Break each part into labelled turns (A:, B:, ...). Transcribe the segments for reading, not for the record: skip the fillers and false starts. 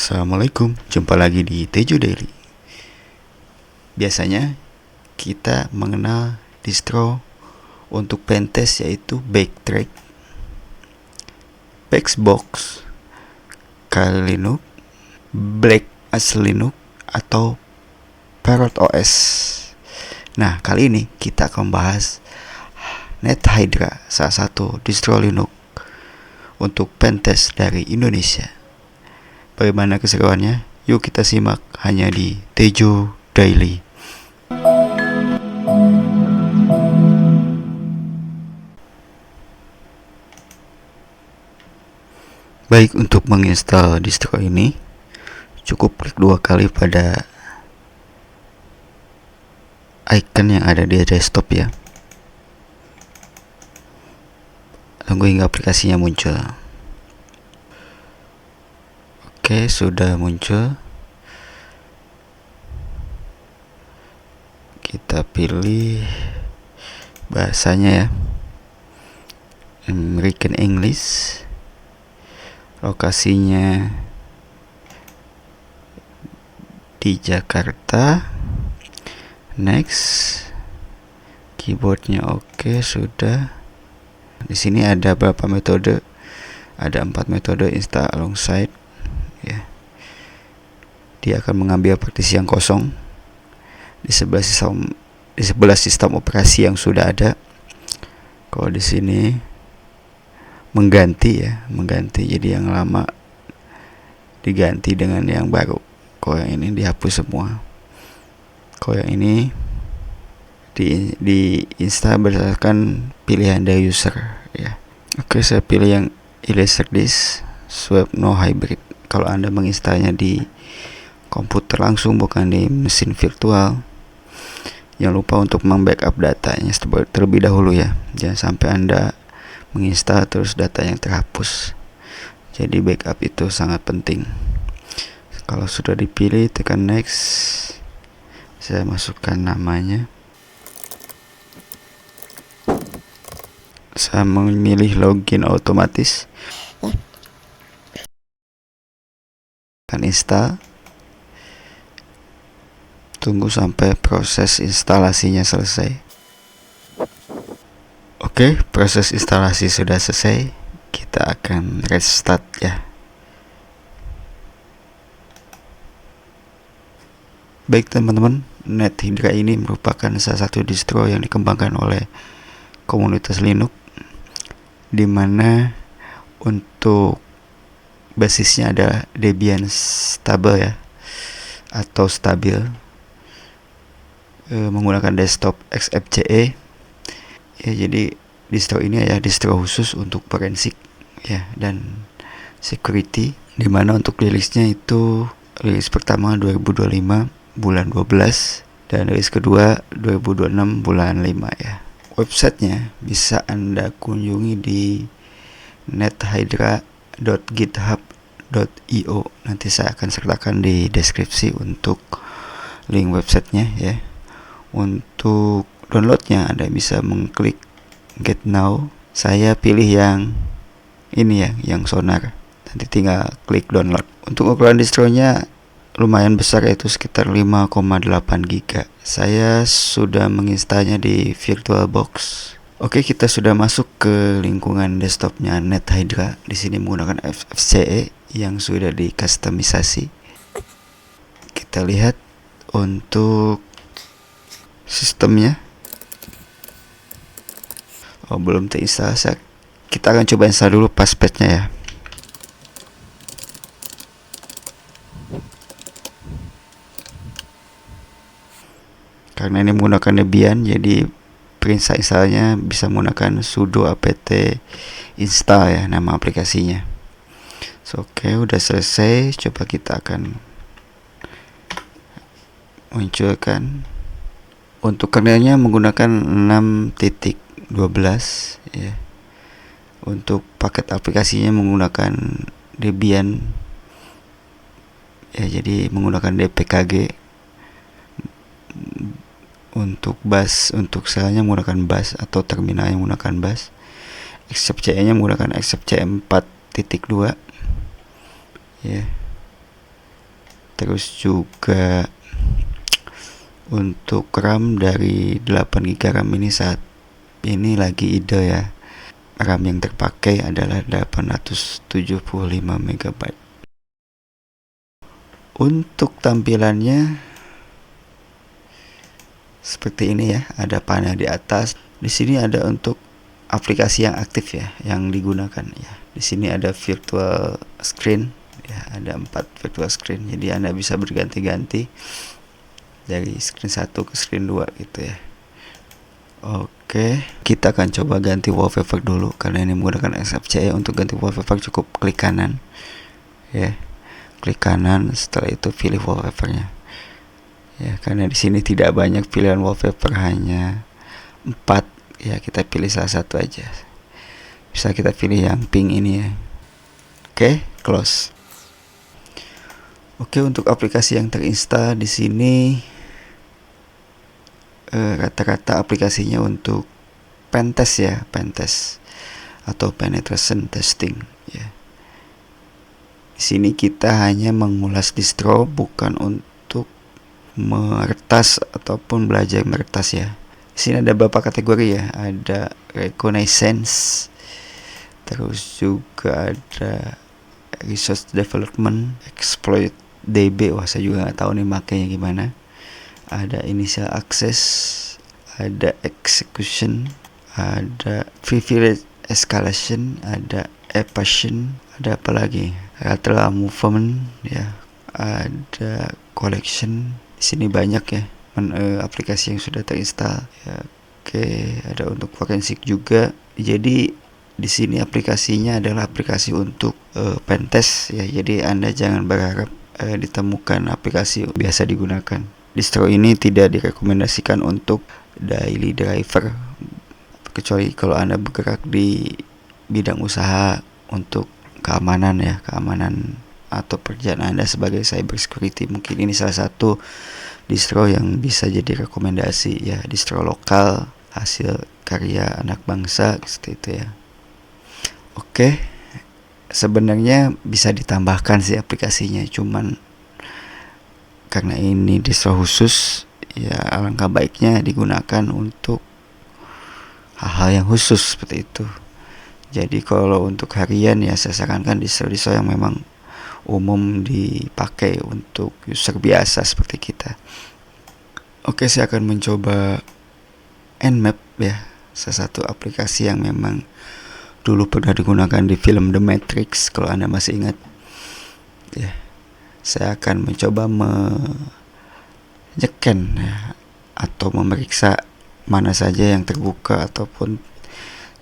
A: Assalamualaikum, jumpa lagi di Tejo Daily. Biasanya kita mengenal distro untuk pentest yaitu Backtrack, Pexbox, Kali Linux, Black as Linux, atau Parrot OS. Nah, kali ini kita akan membahas NetHydra, salah satu distro Linux untuk pentest dari Indonesia. Bagaimana keseruannya? Yuk kita simak hanya di Tejo Daily. Baik, untuk menginstal distro ini cukup klik 2 kali pada icon yang ada di desktop ya. Tunggu hingga aplikasinya muncul. Oke, sudah muncul. Kita pilih bahasanya ya, American English. Lokasinya di Jakarta. Next. Keyboardnya oke, sudah. Di sini ada berapa metode? Ada 4 metode install alongside ya. Dia akan mengambil partisi yang kosong di sebelah sistem operasi yang sudah ada. Kalau di sini mengganti jadi yang lama diganti dengan yang baru. Kalau yang ini dihapus semua. Kalau yang ini di install berdasarkan pilihan dari user ya. Oke, saya pilih yang Laserdisc Swap No Hybrid. Kalau Anda menginstalnya di komputer langsung, bukan di mesin virtual, jangan lupa untuk membackup datanya terlebih dahulu ya. Jangan sampai Anda menginstal terus data yang terhapus. Jadi backup itu sangat penting. Kalau sudah dipilih, tekan next. Saya masukkan namanya. Saya memilih login otomatis. Tekan install. Tunggu sampai proses instalasinya selesai. Oke, proses instalasi sudah selesai. Kita akan restart ya. Baik teman-teman, NetHydra ini merupakan salah satu distro yang dikembangkan oleh komunitas Linux, di mana untuk basisnya ada Debian stable ya, atau stabil, menggunakan desktop XFCE ya. Jadi distro ini ya distro khusus untuk forensik ya dan security, di mana untuk rilisnya itu rilis pertama 2025 bulan 12 dan rilis kedua 2026 bulan 5 ya. Websitenya bisa Anda kunjungi di nethydra.github.io. Nanti saya akan sertakan di deskripsi untuk link websitenya ya. Untuk downloadnya Anda bisa mengklik Get Now. Saya pilih yang ini ya, yang Sonar. Nanti tinggal klik download. Untuk ukuran distronya lumayan besar, yaitu sekitar 5,8 GB. Saya sudah menginstalnya di VirtualBox. Oke, kita sudah masuk ke lingkungan desktopnya NetHydra. Di sini menggunakan XFCE yang sudah dikustomisasi. Kita lihat untuk sistemnya. Oh, belum terinstall. Kita akan coba install dulu Passpadnya ya. Karena ini menggunakan Debian, jadi perintah installnya bisa menggunakan sudo apt install ya, nama aplikasinya. Oke, udah selesai. Coba kita akan munculkan. Untuk kernelnya menggunakan 6.12 ya. Untuk paket aplikasinya menggunakan Debian ya, jadi menggunakan DPKG. Untuk bash, untuk selnya menggunakan bash atau terminal yang menggunakan bash. XFCE nya menggunakan XFCE 4.2 ya. Terus juga untuk RAM dari 8 GB RAM ini saat ini lagi ide ya. RAM yang terpakai adalah 875 MB. Untuk tampilannya seperti ini ya, ada panel di atas. Di sini ada untuk aplikasi yang aktif ya, yang digunakan ya. Di sini ada virtual screen ya, ada 4 virtual screen. Jadi Anda bisa berganti-ganti dari screen 1 ke screen 2 gitu ya. Oke, kita akan coba ganti wallpaper dulu karena ini menggunakan XFCE. Untuk ganti wallpaper cukup klik kanan ya. Klik kanan, setelah itu pilih wallpapernya. Ya, karena di sini tidak banyak pilihan wallpaper, hanya 4 ya, kita pilih salah satu aja. Bisa kita pilih yang pink ini ya. Oke, close. Oke, untuk aplikasi yang terinstal di sini rata-rata aplikasinya untuk pentest ya, pentest atau penetration testing ya. Di sini kita hanya mengulas distro, bukan untuk meretas ataupun belajar meretas ya. Di sini ada beberapa kategori ya, ada reconnaissance, terus juga ada resource development, exploit DB, wah saya juga nggak tahu nih makanya gimana. Ada initial access, ada execution, ada privilege escalation, ada evasion, ada apa lagi? Lateral movement ya, ada collection. Di sini banyak ya aplikasi yang sudah terinstall ya. Oke, ada untuk forensik juga. Jadi di sini aplikasinya adalah aplikasi untuk pentest ya. Jadi Anda jangan berharap ditemukan aplikasi biasa digunakan. Distro ini tidak direkomendasikan untuk daily driver, kecuali kalau Anda bergerak di bidang usaha untuk keamanan ya, keamanan atau pekerjaan Anda sebagai cyber security. Mungkin ini salah satu distro yang bisa jadi rekomendasi ya, distro lokal hasil karya anak bangsa seperti itu ya. Oke, sebenarnya bisa ditambahkan sih aplikasinya, cuman karena ini distro khusus ya, alangkah baiknya digunakan untuk hal-hal yang khusus seperti itu. Jadi kalau untuk harian ya saya sarankan distro-distro yang memang umum dipakai untuk user biasa seperti kita. Oke, saya akan mencoba Nmap ya, salah satu aplikasi yang memang dulu pernah digunakan di film The Matrix kalau Anda masih ingat ya. Saya akan mencoba menyeken ya, atau memeriksa mana saja yang terbuka ataupun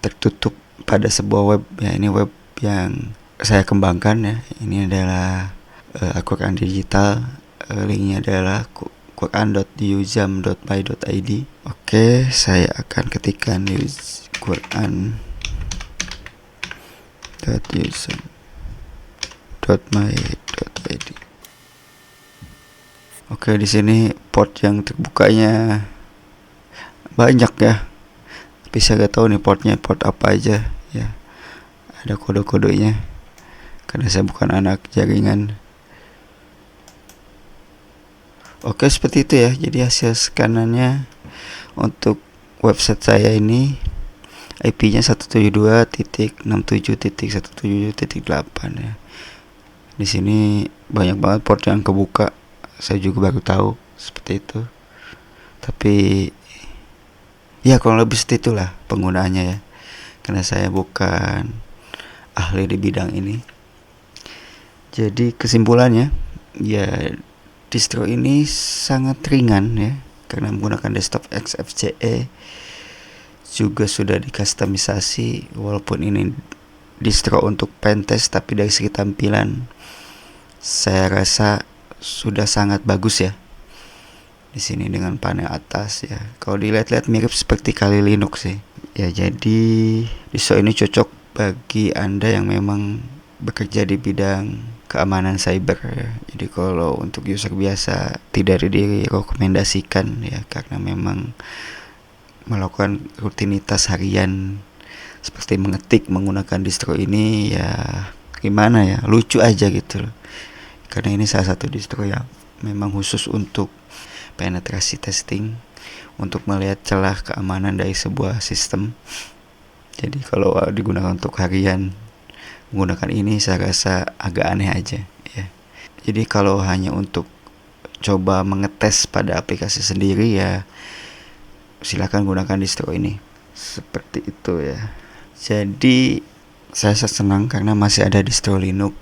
A: tertutup pada sebuah web ya. Ini web yang saya kembangkan ya. Ini adalah Al-Quran digital. Linknya adalah quran.yuzam.my.id. Oke, saya akan ketikkan quran.yuzam.my.id. Oke, di sini port yang terbukanya banyak ya. Tapi saya gak tahu nih portnya port apa aja ya. Ada kode-kodenya karena saya bukan anak jaringan. Oke, seperti itu ya. Jadi hasil skanannya untuk website saya ini IP-nya 172.67.17.8 ya. Di sini banyak banget port yang kebuka. Saya juga baru tahu seperti itu. Tapi ya kurang lebih seperti itulah penggunaannya ya. Karena saya bukan ahli di bidang ini. Jadi kesimpulannya ya, distro ini sangat ringan ya, karena menggunakan desktop XFCE, juga sudah dikustomisasi. Walaupun ini distro untuk pentest, tapi dari segi tampilan saya rasa sudah sangat bagus ya. Di sini dengan panel atas ya, kalau dilihat-lihat mirip seperti Kali Linux sih ya. Jadi distro ini cocok bagi Anda yang memang bekerja di bidang keamanan cyber ya. Jadi kalau untuk user biasa tidak direkomendasikan ya, karena memang melakukan rutinitas harian seperti mengetik menggunakan distro ini ya, gimana ya, lucu aja gitu loh. karena ini salah satu distro yang memang khusus untuk penetrasi testing, untuk melihat celah keamanan dari sebuah sistem. Jadi kalau digunakan untuk harian menggunakan ini saya rasa agak aneh aja ya. Jadi kalau hanya untuk coba mengetes pada aplikasi sendiri ya silakan gunakan distro ini. Seperti itu ya. Jadi saya senang karena masih ada distro Linux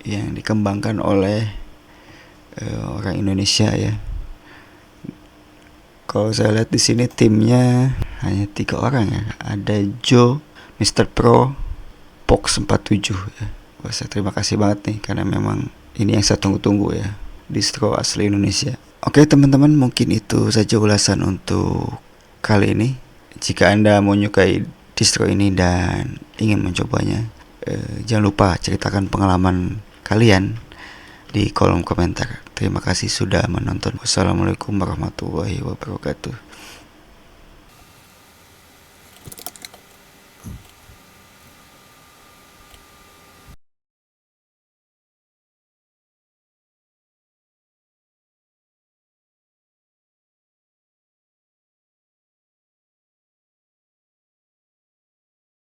A: yang dikembangkan oleh orang Indonesia ya. Kalau saya lihat di sini timnya hanya 3 orang ya. Ada Joe, Mr. Pro, Pox 47 ya. Wah, saya terima kasih banget nih karena memang ini yang saya tunggu-tunggu ya, distro asli Indonesia. Oke teman-teman, mungkin itu saja ulasan untuk kali ini. Jika Anda mau menyukai distro ini dan ingin mencobanya, jangan lupa ceritakan pengalaman kalian di kolom komentar. Terima kasih sudah menonton. Wassalamualaikum warahmatullahi wabarakatuh.